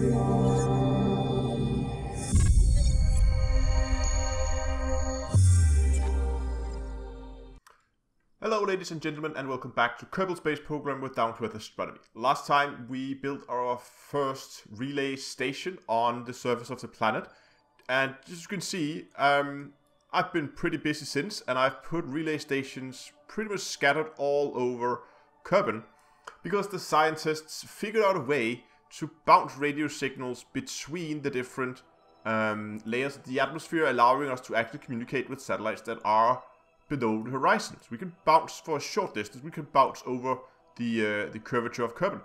Hello ladies and gentlemen, and welcome back to Kerbal Space Program with Down to Earth Astronomy. Last time we built our first relay station on the surface of the planet, and as you can see, I've been pretty busy since, and I've put relay stations pretty much scattered all over Kerbin, because the scientists figured out a way to bounce radio signals between the different layers of the atmosphere, allowing us to actually communicate with satellites that are below the horizons. We can bounce for a short distance. We can bounce over the curvature of Kerbin,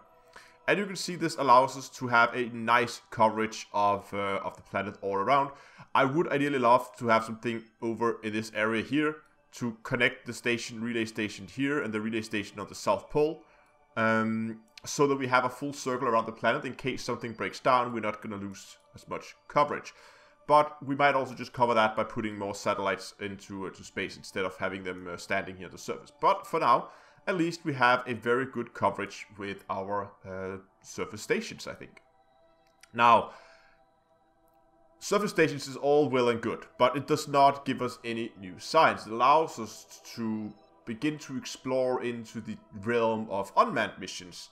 and you can see this allows us to have a nice coverage of the planet all around. I would ideally love to have something over in this area here to connect the station, relay station here, and the relay station on the South Pole, so that we have a full circle around the planet. In case something breaks down, we're not going to lose as much coverage. But we might also just cover that by putting more satellites into space instead of having them standing here on the surface. But for now, at least we have a very good coverage with our surface stations, I think. Now, surface stations is all well and good, but it does not give us any new science. It allows us to begin to explore into the realm of unmanned missions.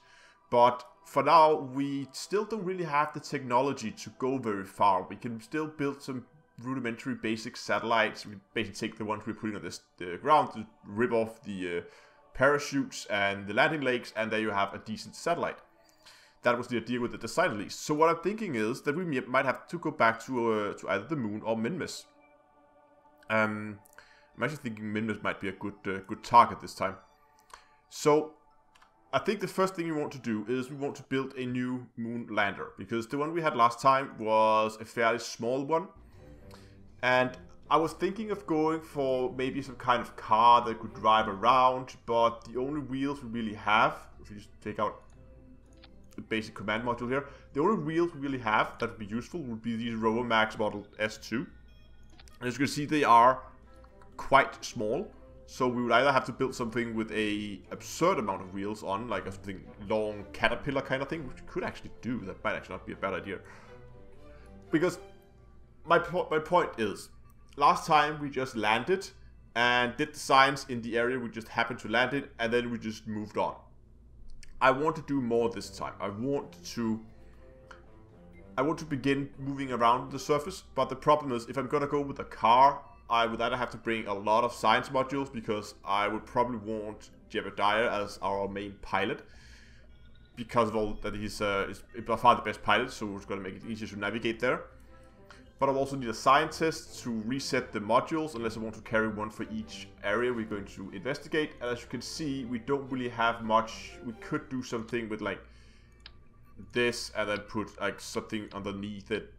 But for now, we still don't really have the technology to go very far. We can still build some rudimentary basic satellites. We basically take the ones we're putting on the ground to rip off the parachutes and the landing legs, and there you have a decent satellite. That was the idea with the design at least. So what I'm thinking is that we might have to go back to either the moon or Minmus. I'm actually thinking Minmus might be a good target this time. So I think the first thing we want to do is we want to build a new moon lander, because the one we had last time was a fairly small one, and I was thinking of going for maybe some kind of car that could drive around, but the only wheels we really have, if you just take out the basic command module here, the only wheels we really have that would be useful would be these Rover Max Model S2. And as you can see, they are quite small. So we would either have to build something with a absurd amount of wheels on, like something long caterpillar kind of thing, which we could actually do. That might actually not be a bad idea. Because my point is, last time we just landed and did the science in the area we just happened to land in, and then we just moved on. I want to do more this time. I want to begin moving around the surface, but the problem is, if I'm gonna go with a car, I would either have to bring a lot of science modules, because I would probably want Jebediah as our main pilot, because of all that he's by far the best pilot, so it's going to make it easier to navigate there. But I'll also need a scientist to reset the modules, unless I want to carry one for each area we're going to investigate. And as you can see, we don't really have much. We could do something with like this, and then put like something underneath it.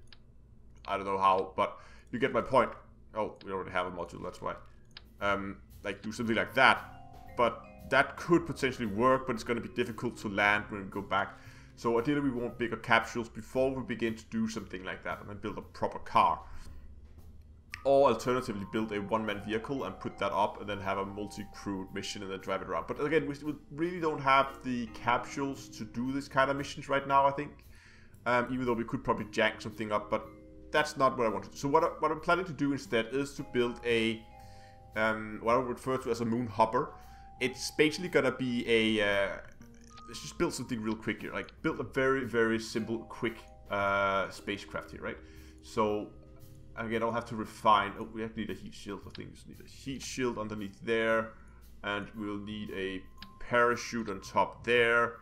I don't know how, but you get my point. Oh, we already have a module, that's why. Like, do something like that. But that could potentially work, but it's going to be difficult to land when we go back. So ideally we want bigger capsules before we begin to do something like that, and then build a proper car. Or alternatively build a one-man vehicle and put that up, and then have a multi-crewed mission and then drive it around. But again, we really don't have the capsules to do this kind of missions right now, I think. Even though we could probably jank something up, but that's not what I want to do. So what I'm planning to do instead is to build a what I would refer to as a moon hopper. It's basically gonna be a let's just build something real quick here. Like, build a very simple, quick spacecraft here, right? So again, I'll have to refine. Oh, we actually need a heat shield. I think we just need a heat shield underneath there, and we'll need a parachute on top there,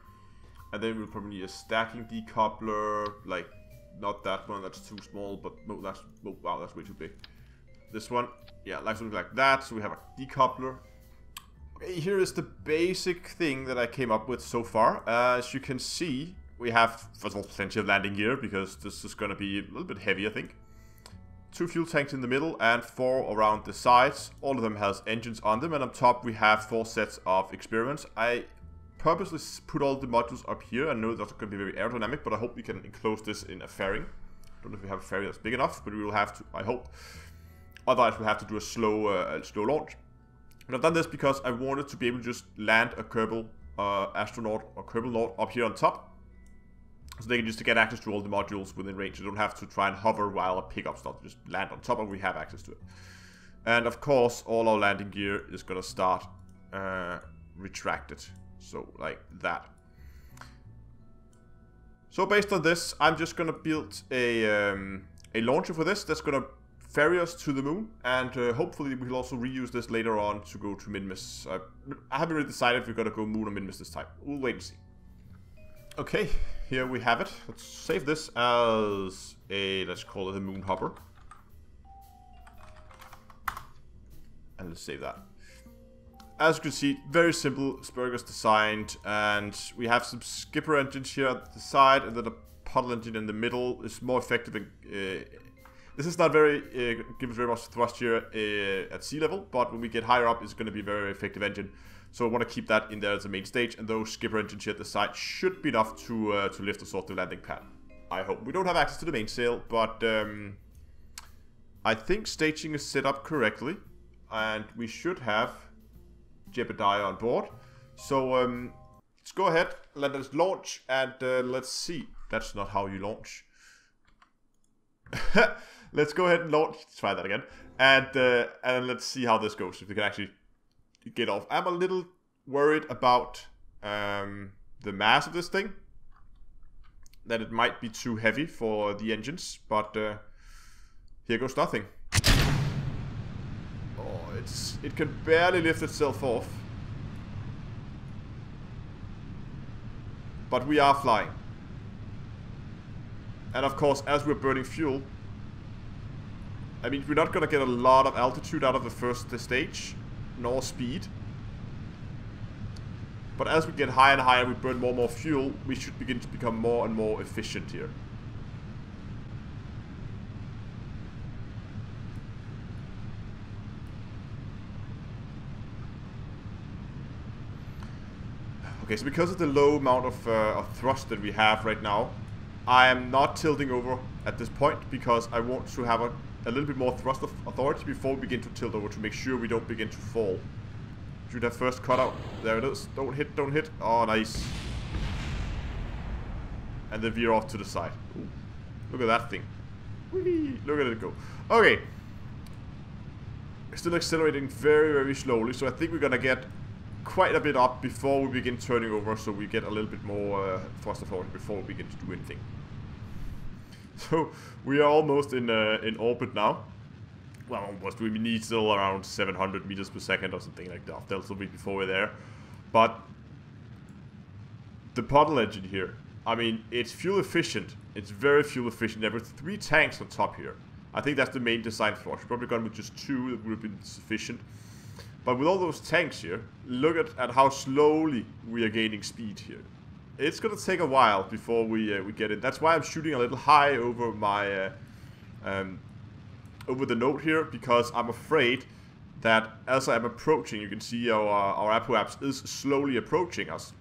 and then we'll probably need a stacking decoupler, like. Not that one, that's too small, but no, oh, wow, that's way too big. This one, yeah, like something like that. So we have a decoupler. Okay, here is the basic thing that I came up with so far. As you can see, we have, first of all, plenty of landing gear, because this is going to be a little bit heavy, I think. 2 fuel tanks in the middle and 4 around the sides. All of them has engines on them, and on top we have 4 sets of experiments. I purposely put all the modules up here. I know that's going to be very aerodynamic, but I hope we can enclose this in a fairing. I don't know if we have a ferry that's big enough, but we will have to, I hope. Otherwise we'll have to do a slow launch. And I've done this because I wanted to be able to just land a Kerbal astronaut or Kerbal Naut up here on top. So they can just get access to all the modules within range. You don't have to try and hover while it pick up stuff. Just land on top and we have access to it. And of course, all our landing gear is going to start retracted. So like that. So based on this, I'm just going to build a launcher for this. That's going to ferry us to the moon. And hopefully we'll also reuse this later on to go to Minmus. I haven't really decided if we're going to go moon or Minmus this time. We'll wait and see. Okay, here we have it. Let's save this as a, let's call it a moon hopper. And let's save that. As you can see, very simple Spurgers designed, and we have some skipper engines here at the side, and then a puddle engine in the middle is more effective. This is not very, gives very much thrust here at sea level, but when we get higher up, it's going to be a very effective engine. So I want to keep that in there as a main stage, and those skipper engines here at the side should be enough to lift us off the landing pad. I hope. We don't have access to the mainsail, but I think staging is set up correctly, and we should have Jebediah on board. So let's go ahead, let us launch, and let's see. That's not how you launch. Let's go ahead and launch. Try that again, and let's see how this goes. If we can actually get off. I'm a little worried about the mass of this thing. That it might be too heavy for the engines, but here goes nothing. Oh, it can barely lift itself off. But we are flying. And of course, as we're burning fuel, I mean, we're not going to get a lot of altitude out of the first stage, nor speed. But as we get higher and higher, we burn more and more fuel, we should begin to become more and more efficient here. Okay, so because of the low amount of thrust that we have right now, I am not tilting over at this point because I want to have a little bit more thrust of authority before we begin to tilt over to make sure we don't begin to fall. Should have first cut out. There it is. Don't hit, don't hit. Oh, nice. And then veer off to the side. Ooh, look at that thing. Whee! Look at it go. Okay. Still accelerating very, very slowly. So I think we're going to get quite a bit up before we begin turning over. So we get a little bit more thrust authority before we begin to do anything. So we are almost in orbit now. Well, almost. We need still around 700 meters per second or something like that. Delta V before we're there. But the puddle engine here, I mean, it's fuel efficient. It's very fuel efficient. There were 3 tanks on top here. I think that's the main design flaw. We're probably gone with just 2. That would have been sufficient. But with all those tanks here, look at how slowly we are gaining speed here. It's gonna take a while before we get in. That's why I'm shooting a little high over my over the note here, because I'm afraid that as I'm approaching, you can see our apoapse is slowly approaching us,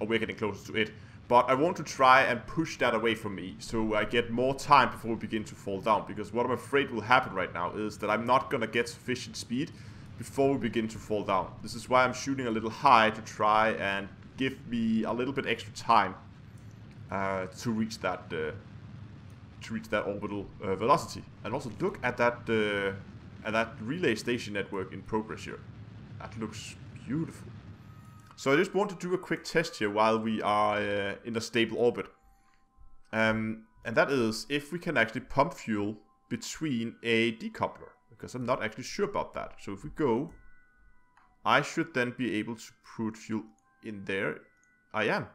or we're getting closer to it. But I want to try and push that away from me, so I get more time before we begin to fall down. Because what I'm afraid will happen right now is that I'm not gonna get sufficient speed before we begin to fall down. This is why I'm shooting a little high to try and give me a little bit extra time to reach that orbital velocity. And also look at that relay station network in progress here. That looks beautiful. So I just want to do a quick test here while we are in a stable orbit. And that is if we can actually pump fuel between a decoupler. Because I'm not actually sure about that. So if we go, I should then be able to put fuel in there. I am.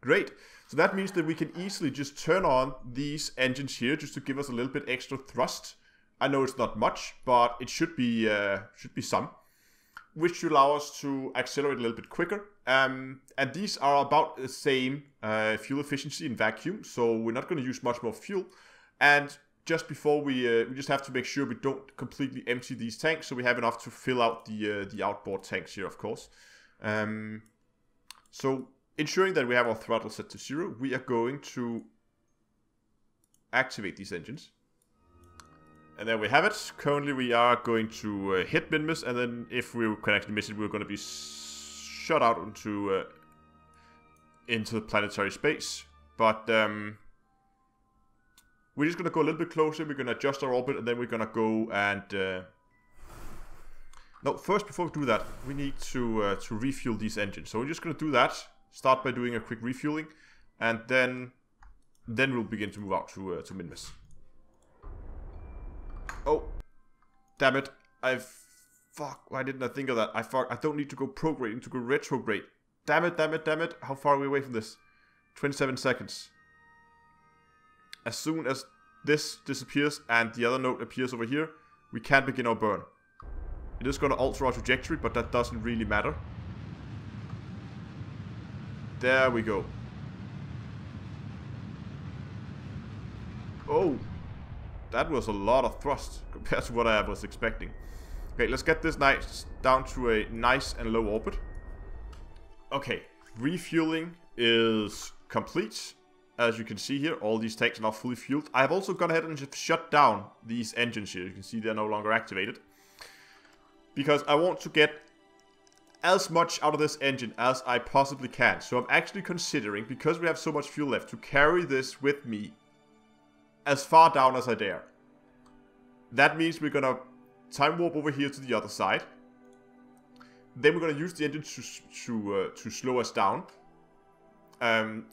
Great. So that means that we can easily just turn on these engines here just to give us a little bit extra thrust. I know it's not much, but it should be some, which should allow us to accelerate a little bit quicker. And these are about the same fuel efficiency in vacuum, so we're not going to use much more fuel. And just before we just have to make sure we don't completely empty these tanks, so we have enough to fill out the outboard tanks here, of course. So ensuring that we have our throttle set to 0, we are going to activate these engines. And there we have it. Currently we are going to hit Minmus, and then if we can actually miss it, we're going to be shot out into into planetary space. But we're just going to go a little bit closer. We're going to adjust our orbit, and then we're going to go and... No, first, before we do that, we need to refuel these engines. So we're just going to do that. Start by doing a quick refueling, and then we'll begin to move out to Minmus. Oh, damn it! Fuck! Why didn't I think of that? I don't need to go prograde. I need to go retrograde. Damn it! Damn it! Damn it! How far are we away from this? 27 seconds. As soon as this disappears and the other node appears over here, we can begin our burn. It is going to alter our trajectory, but that doesn't really matter. There we go. Oh, that was a lot of thrust compared to what I was expecting. Okay, let's get this nice down to a nice and low orbit. Okay, refueling is complete. As you can see here, all these tanks are now fully fueled. I have also gone ahead and just shut down these engines here. You can see they're no longer activated, because I want to get as much out of this engine as I possibly can. So I'm actually considering, because we have so much fuel left, to carry this with me as far down as I dare. That means we're gonna time warp over here to the other side. Then we're gonna use the engine to slow us down,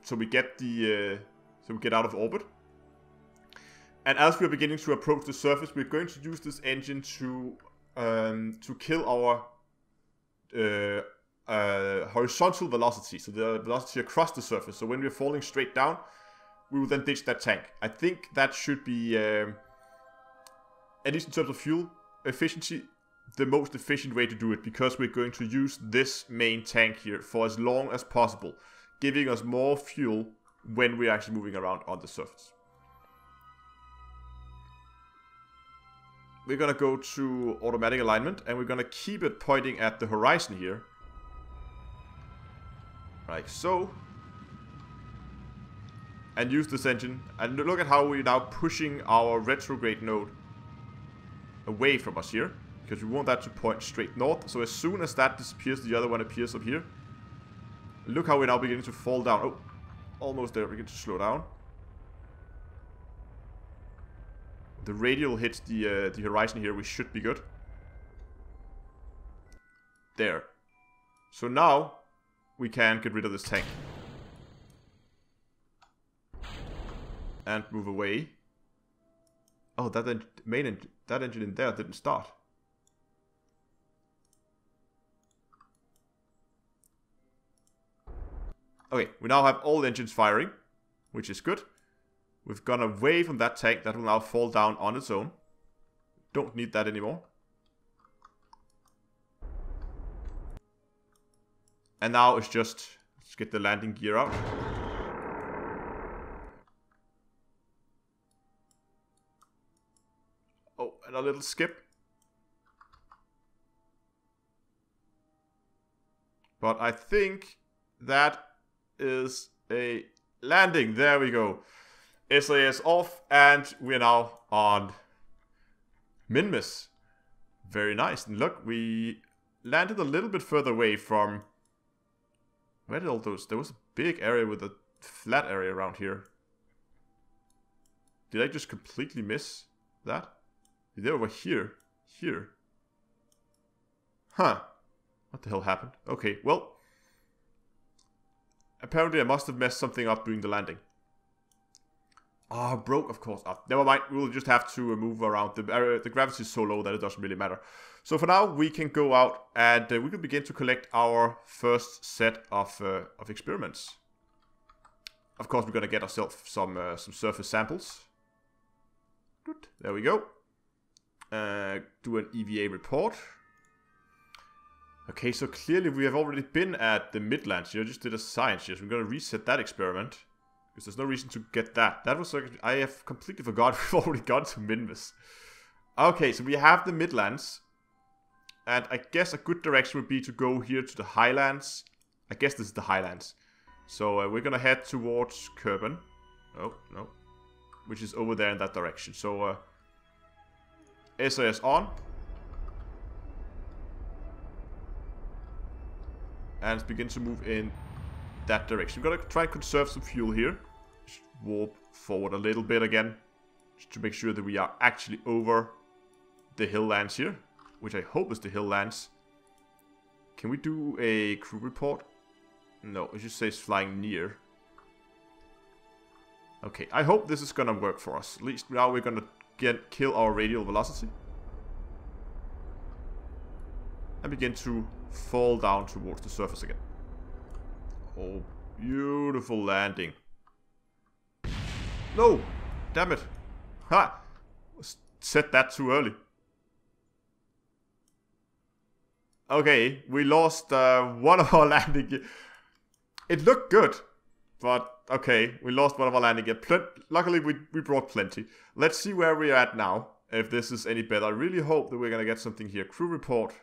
so we get out of orbit. And as we are beginning to approach the surface, we're going to use this engine to kill our horizontal velocity, so the velocity across the surface. So when we're falling straight down, we will then ditch that tank. I think that should be, at least in terms of fuel efficiency, the most efficient way to do it, because we're going to use this main tank here for as long as possible, giving us more fuel when we're actually moving around on the surface. We're gonna go to automatic alignment, and we're gonna keep it pointing at the horizon here. Like so. And use this engine. And look at how we're now pushing our retrograde node away from us here, because we want that to point straight north. So as soon as that disappears, the other one appears up here. Look how we're now beginning to fall down. Oh, almost there. We get to slow down. The radial hits the horizon here. We should be good. There. So now we can get rid of this tank and move away. Oh, that engine in there didn't start. Okay, we now have all the engines firing, which is good. We've gone away from that tank. That will now fall down on its own. Don't need that anymore. And now it's just, let's get the landing gear out. Oh, and a little skip. But I think that is a landing. There we go. SAS off, and we're now on Minmus. Very nice. And look, we landed a little bit further away from... Where did all those... There was a big area with a flat area around here. Did I just completely miss that? They're over here. Here. Huh. What the hell happened? Okay, well... Apparently I must have messed something up during the landing. Ah, broke, of course. Never mind, we'll just have to move around. The gravity is so low that it doesn't really matter. So for now, we can go out and we can begin to collect our first set of experiments. Of course, we're going to get ourselves some surface samples. Good. There we go. Do an EVA report. Okay, so clearly we have already been at the Midlands here. I just did a science here, so we're going to reset that experiment. Because there's no reason to get that. That was like, I have completely forgot we've already gone to Minmus. Okay, so we have the Midlands. And I guess a good direction would be to go here to the Highlands. I guess this is the Highlands. So we're going to head towards Kerbin. Oh, no. Which is over there in that direction. So SAS on. And begin to move in that direction. We're gonna try and conserve some fuel here. Just warp forward a little bit again, just to make sure that we are actually over the hill lands here, which I hope is the hill lands. Can we do a crew report? No, it just says flying near. Okay, I hope this is gonna work for us. At least now we're gonna kill our radial velocity and begin to fall down towards the surface again. Oh, beautiful landing. No! Damn it. Ha! Set that too early. Okay, we lost one of our landing gear. It looked good, but okay, we lost one of our landing gear. Luckily, we brought plenty. Let's see where we're at now, if this is any better. I really hope that we're gonna get something here. Crew report.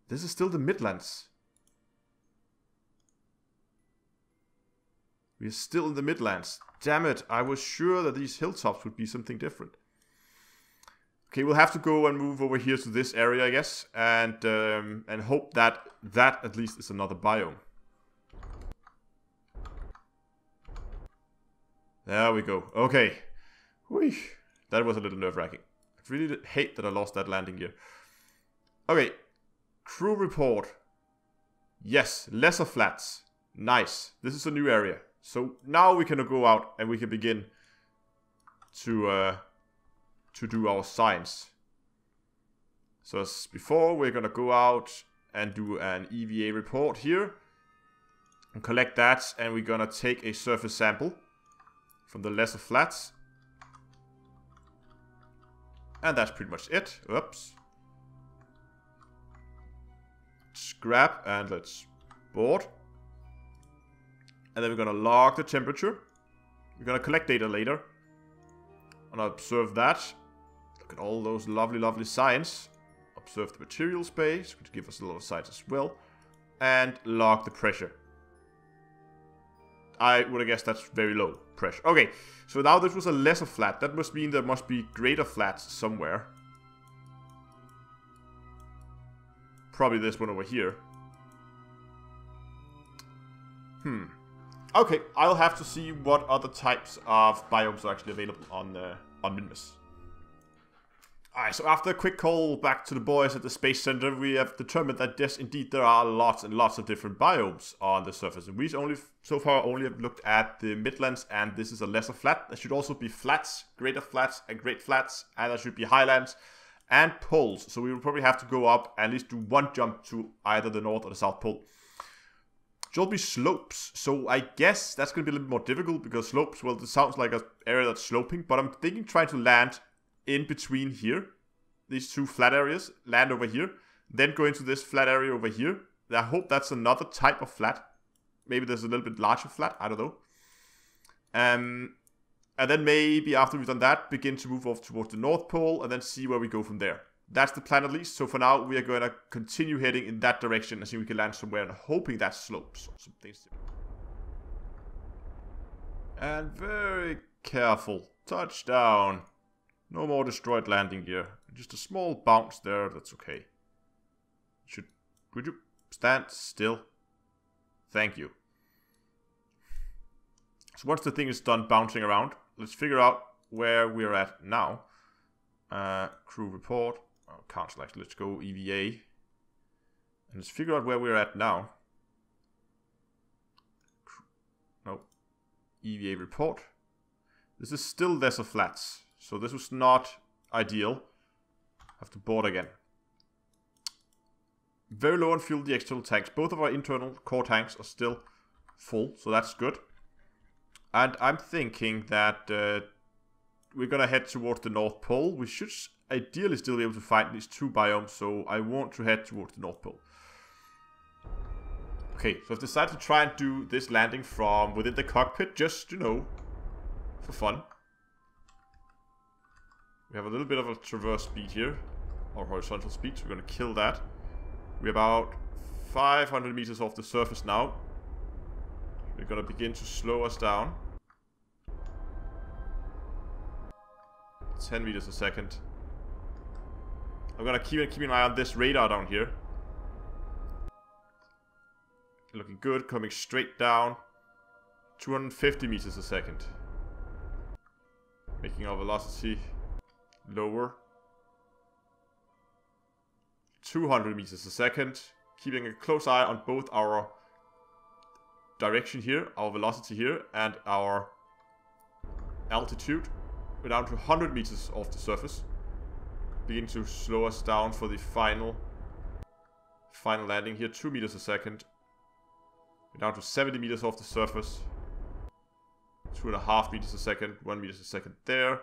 This is still the Midlands. We are still in the Midlands. Damn it, I was sure that these hilltops would be something different. Okay, we'll have to go and move over here to this area, I guess, and hope that that at least is another biome. There we go. Okay. Whee. That was a little nerve-wracking. I really hate that I lost that landing gear. Okay. Crew report. Yes, lesser flats. Nice. This is a new area. So now we can go out and we can begin to do our science. So as before, we're gonna go out and do an EVA report here and collect that, and we're gonna take a surface sample from the lesser flats. And that's pretty much it. Oops. Scrap and let's board. And then we're gonna log the temperature. We're gonna collect data later. And observe that. Look at all those lovely signs. Observe the material space, which give us a lot of science as well. And log the pressure. I would have guessed that's very low pressure. Okay, so now this was a lesser flat. That must mean there must be greater flats somewhere. Probably this one over here. Okay, I'll have to see what other types of biomes are actually available on Minmus. Alright, so after a quick call back to the boys at the Space Center, we have determined that yes, indeed, there are lots and lots of different biomes on the surface. And we so far only have looked at the Midlands, and this is a lesser flat. There should also be flats, greater flats, and great flats, and there should be highlands and poles. So we will probably have to go up and at least do one jump to either the North or the South Pole. Should all be slopes, so I guess that's going to be a little bit more difficult, because slopes, well, this sounds like an area that's sloping, but I'm thinking trying to land in between here, these two flat areas, land over here, then go into this flat area over here. I hope that's another type of flat. Maybe there's a little bit larger flat, I don't know. And then maybe after we've done that, begin to move off towards the North Pole, and then see where we go from there. That's the plan at least. So for now, we are going to continue heading in that direction and see if we can land somewhere, and hoping that slopes or something. And very careful. Touchdown. No more destroyed landing gear. Just a small bounce there, that's okay. Would you stand still? Thank you. So once the thing is done bouncing around, let's figure out where we're at now. Crew report. Oh, cancel actually. Let's go EVA. And let's figure out where we're at now. No. EVA report. This is still lesser flats. So this was not ideal. Have to board again. Very low on fuel, the external tanks. Both of our internal core tanks are still full, so that's good. And I'm thinking that we're going to head towards the North Pole. We should ideally still be able to find these two biomes, so I want to head towards the North Pole. Okay, so I've decided to try and do this landing from within the cockpit, just, you know, for fun. We have a little bit of a traverse speed here, or horizontal speed, so we're going to kill that. We're about 500 meters off the surface now. We're going to begin to slow us down. 10 meters a second. I'm going to keep an eye on this radar down here. Looking good, coming straight down. 250 meters a second. Making our velocity lower. 200 meters a second. Keeping a close eye on both our direction here, our velocity here, and our altitude. We're down to 100 meters off the surface. Beginning to slow us down for the final landing here. 2 meters a second. We're down to 70 meters off the surface. 2.5 meters a second. 1 meter a second there.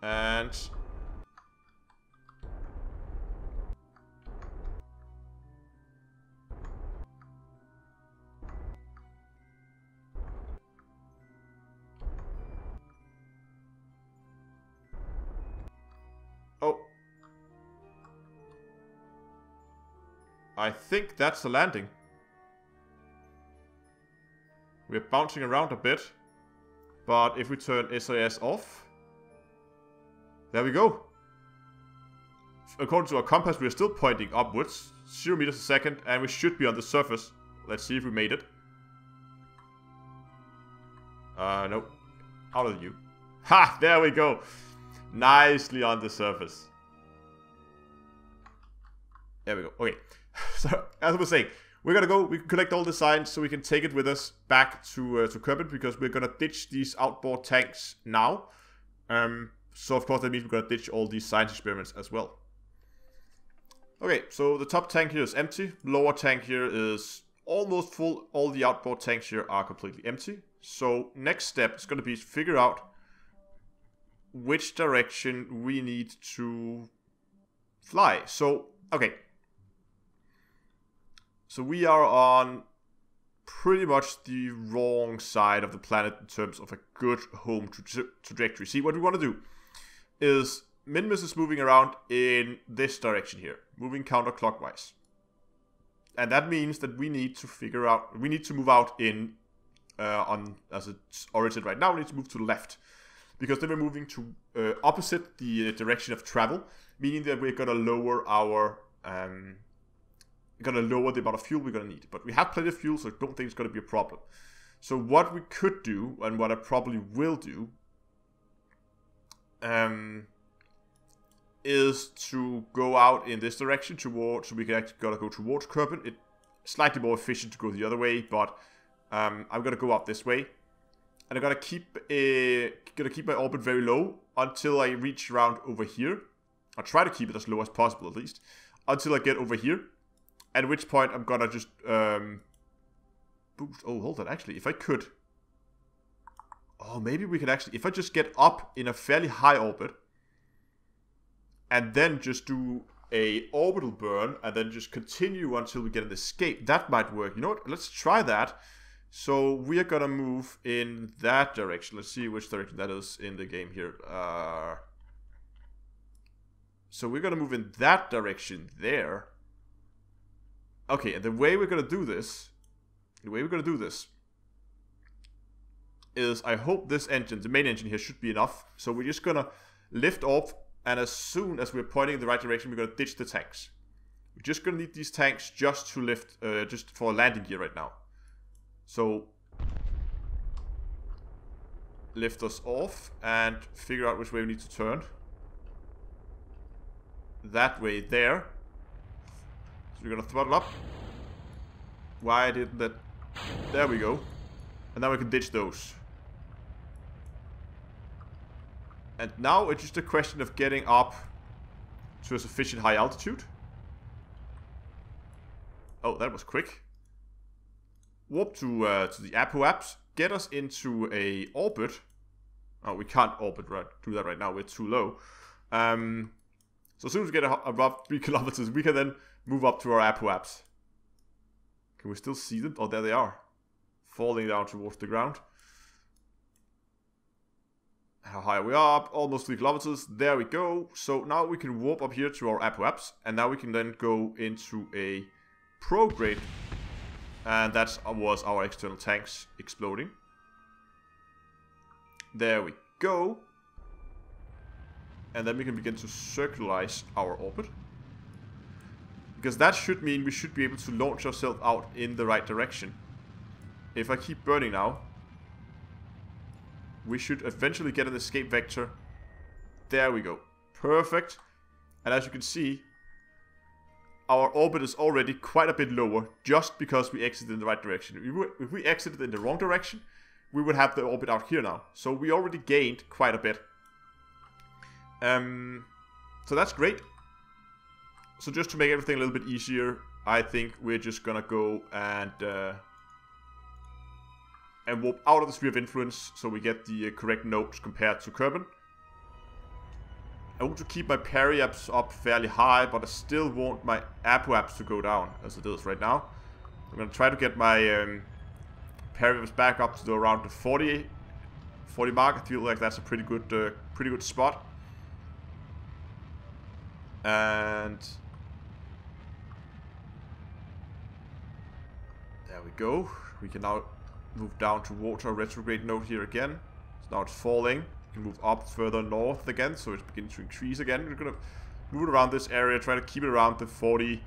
And oh, I think that's the landing. We're bouncing around a bit, but if we turn SAS off, there we go. According to our compass, we are still pointing upwards. 0 meters a second, and we should be on the surface. Let's see if we made it. Nope. Out of the view. Ha! There we go. Nicely on the surface. There we go. Okay. So, as I was saying, we're gonna go, we can collect all the science so we can take it with us back to Cockpit, because we're gonna ditch these outboard tanks now. So of course that means we're gonna ditch all these science experiments as well. Okay, so the top tank here is empty. Lower tank here is almost full. All the outboard tanks here are completely empty. So next step is gonna be to figure out which direction we need to fly. So, okay. So we are on pretty much the wrong side of the planet in terms of a good home trajectory. See, what we want to do is Minmus is moving around in this direction here, moving counterclockwise. And that means that we need to figure out, we need to move out in, as it's origin right now, we need to move to the left. Because then we're moving to opposite the direction of travel, meaning that we're going to lower our, the amount of fuel we're going to need. But we have plenty of fuel, so I don't think it's going to be a problem. So what we could do, and what I probably will do, is to go out in this direction towards, so we can actually go towards Cockpit. It's slightly more efficient to go the other way, but I'm gonna go out this way, and I'm gonna keep my orbit very low until I reach around over here. I'll try to keep it as low as possible at least until I get over here, at which point I'm gonna just boost. Oh, hold on. Actually, if I could. Oh, maybe we could actually, if I just get up in a fairly high orbit and then just do a orbital burn and then just continue until we get an escape, that might work. You know what? Let's try that. So we are gonna move in that direction. Let's see which direction that is in the game here. So we're gonna move in that direction there. Okay, and the way we're gonna do this is, I hope this engine, the main engine here, should be enough. So we're just gonna lift off, and as soon as we're pointing in the right direction, we're gonna ditch the tanks. We're just gonna need these tanks just to lift, just for landing gear right now. So lift us off and figure out which way we need to turn. That way there. So we're gonna throttle up. Why didn't that? There we go. And now we can ditch those. And now it's just a question of getting up to a sufficient high altitude. Oh, that was quick. Warp to the Apoaps. Get us into a orbit. Oh, we can't do that right now. We're too low. So as soon as we get above 3 kilometers, we can then move up to our Apoaps. Can we still see them? Oh, there they are. Falling down towards the ground. How high are we up? Almost 3 kilometers. There we go. So now we can warp up here to our Apoaps. And now we can then go into a prograde. And that was our external tanks exploding. There we go. And then we can begin to circularize our orbit. Because that should mean we should be able to launch ourselves out in the right direction. If I keep burning now, we should eventually get an escape vector. There we go. Perfect. And as you can see, our orbit is already quite a bit lower just because we exited in the right direction. If we exited in the wrong direction, we would have the orbit out here now. So we already gained quite a bit. So that's great. So just to make everything a little bit easier, I think we're just gonna go and warp out of the sphere of influence so we get the correct nodes compared to Kerbin. I want to keep my periapse up fairly high, but I still want my apoapse to go down as it is right now. I'm gonna try to get my periapse back up to around the 40 mark. I feel like that's a pretty good spot. And there we go. We can now move down towards our retrograde node here again. So now it's falling. We can move up further north again, so it's beginning to increase again. We're gonna move it around this area, try to keep it around the 40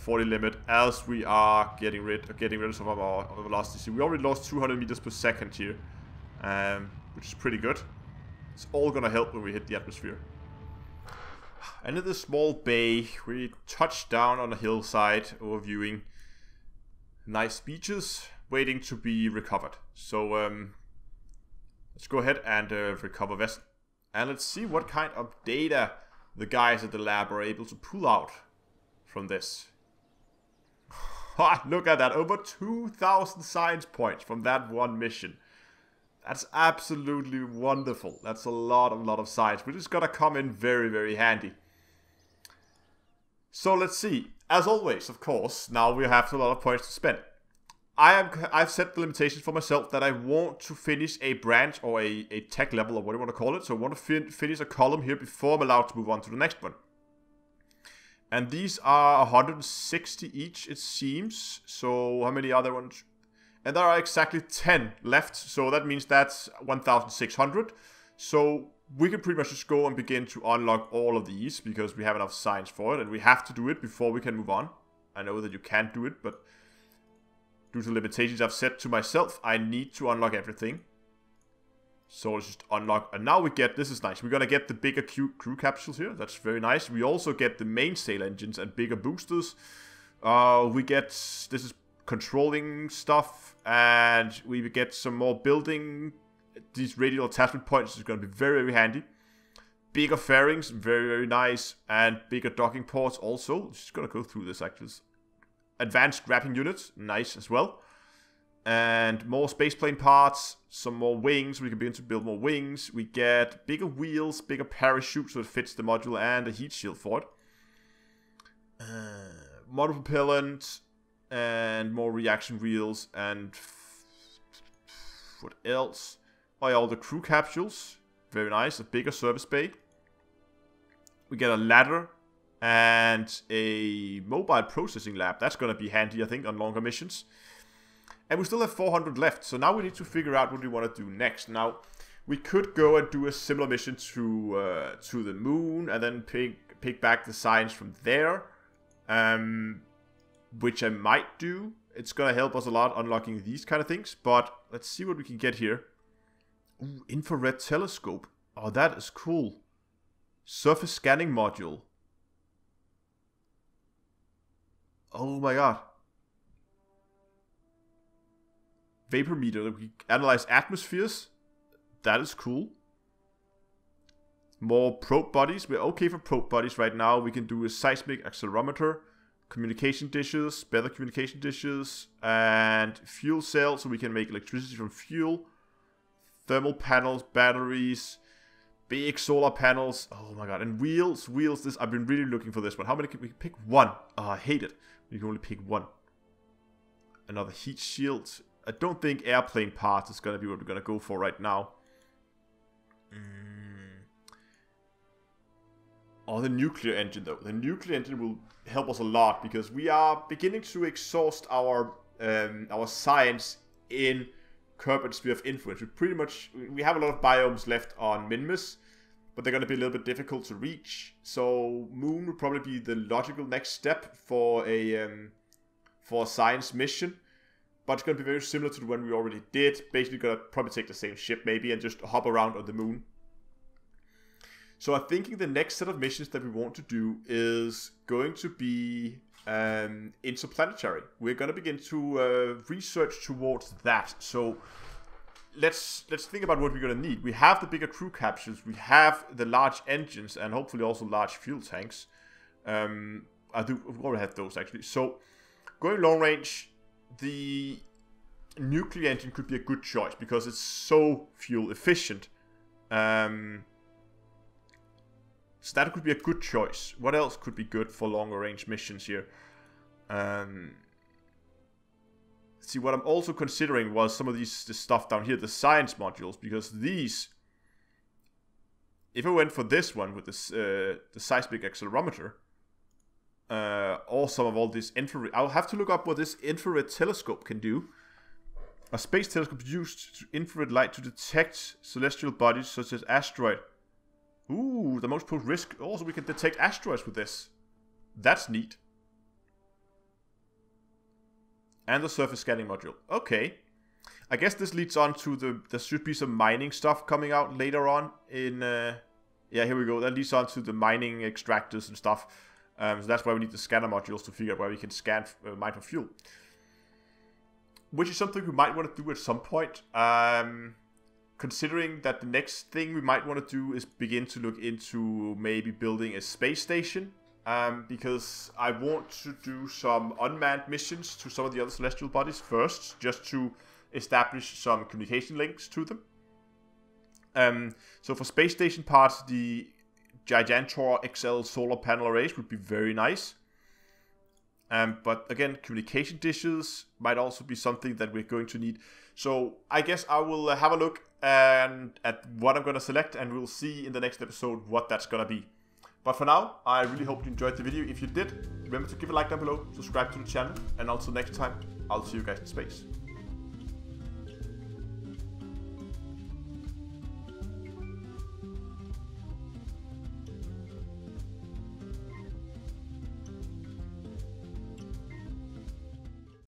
limit as we are getting rid of some of our velocity. So we already lost 200 meters per second here, which is pretty good. It's all gonna help when we hit the atmosphere. And in this small bay, we touch down on a hillside, overviewing nice beaches, waiting to be recovered. So let's go ahead and recover vessel. And let's see what kind of data the guys at the lab are able to pull out from this. Look at that, over 2,000 science points from that one mission. That's absolutely wonderful. That's a lot of science, which is gonna come in very, very handy. So let's see. As always, of course, now we have a lot of points to spend. I've set the limitations for myself that I want to finish a branch or a tech level, or what you want to call it. So I want to finish a column here before I'm allowed to move on to the next one. And these are 160 each, it seems. So how many other ones? And there are exactly 10 left. So that means that's 1,600. So we can pretty much just go and begin to unlock all of these because we have enough science for it. And we have to do it before we can move on. I know that you can't do it, but due to the limitations I've set to myself, I need to unlock everything. So let's just unlock. And now we get, this is nice. We're going to get the bigger crew capsules here. That's very nice. We also get the mainsail engines and bigger boosters. We get, this is controlling stuff. And we get some more building. These radial attachment points is going to be very, very handy. Bigger fairings, very, very nice. And bigger docking ports also. Just going to go through this actually. Advanced grappling units, nice as well. And more spaceplane parts, some more wings. We can begin to build more wings. We get bigger wheels, bigger parachute so it fits the module, and a heat shield for it. Model propellant, and more reaction wheels, and what else? Oh yeah, all the crew capsules, very nice. A bigger service bay. We get a ladder and a mobile processing lab. That's going to be handy, I think, on longer missions. And we still have 400 left. So now we need to figure out what we want to do next. Now, we could go and do a similar mission to the moon and then pick back the science from there. Which I might do. It's going to help us a lot unlocking these kind of things. But let's see what we can get here. Ooh, infrared telescope. Oh, that is cool. Surface scanning module. Oh my god. Vapor meter. We analyze atmospheres. That is cool. More probe bodies. We're okay for probe bodies right now. We can do a seismic accelerometer. Communication dishes. Better communication dishes. And fuel cells so we can make electricity from fuel. Thermal panels. Batteries. Big solar panels. Oh my god. And wheels. Wheels. This I've been really looking for this one. How many can we pick? One. Oh, I hate it. You can only pick one. Another heat shield. I don't think airplane parts is going to be what we're going to go for right now. Oh, the nuclear engine though. The nuclear engine will help us a lot because we are beginning to exhaust our science in Kerbin's sphere of influence. We have a lot of biomes left on Minmus. but they're going to be a little bit difficult to reach. So Moon would probably be the logical next step for a science mission. But it's going to be very similar to the one we already did. Basically going to probably take the same ship maybe and just hop around on the moon. So I'm thinking the next set of missions that we want to do is going to be interplanetary. We're going to begin to research towards that. So let's think about what we're going to need. We have the bigger crew capsules. We have the large engines and hopefully also large fuel tanks. We already have those actually. So going long range, the nuclear engine could be a good choice because it's so fuel efficient. So that could be a good choice. What else could be good for longer range missions here? See, what I'm also considering was some of this stuff down here, the science modules, because these, if I went for this one with this the seismic accelerometer, or some of all this infrared, I'll have to look up what this infrared telescope can do. A space telescope used infrared light to detect celestial bodies such as asteroid. Ooh, the most posed risk. Also, we can detect asteroids with this. That's neat. And the surface scanning module. Okay. I guess this leads on to there should be some mining stuff coming out later on in... yeah, here we go. That leads on to the mining extractors and stuff. So that's why we need the scanner modules to figure out where we can scan mine for fuel. Which is something we might want to do at some point. Considering that the next thing we might want to do is begin to look into maybe building a space station. Because I want to do some unmanned missions to some of the other celestial bodies first, just to establish some communication links to them. So for space station parts, the Gigantor XL solar panel arrays would be very nice. But again, communication dishes might also be something that we're going to need. So I guess I will have a look at what I'm going to select, and we'll see in the next episode what that's going to be. But for now, I really hope you enjoyed the video. If you did, remember to give a like down below, subscribe to the channel, and until next time, I'll see you guys in space.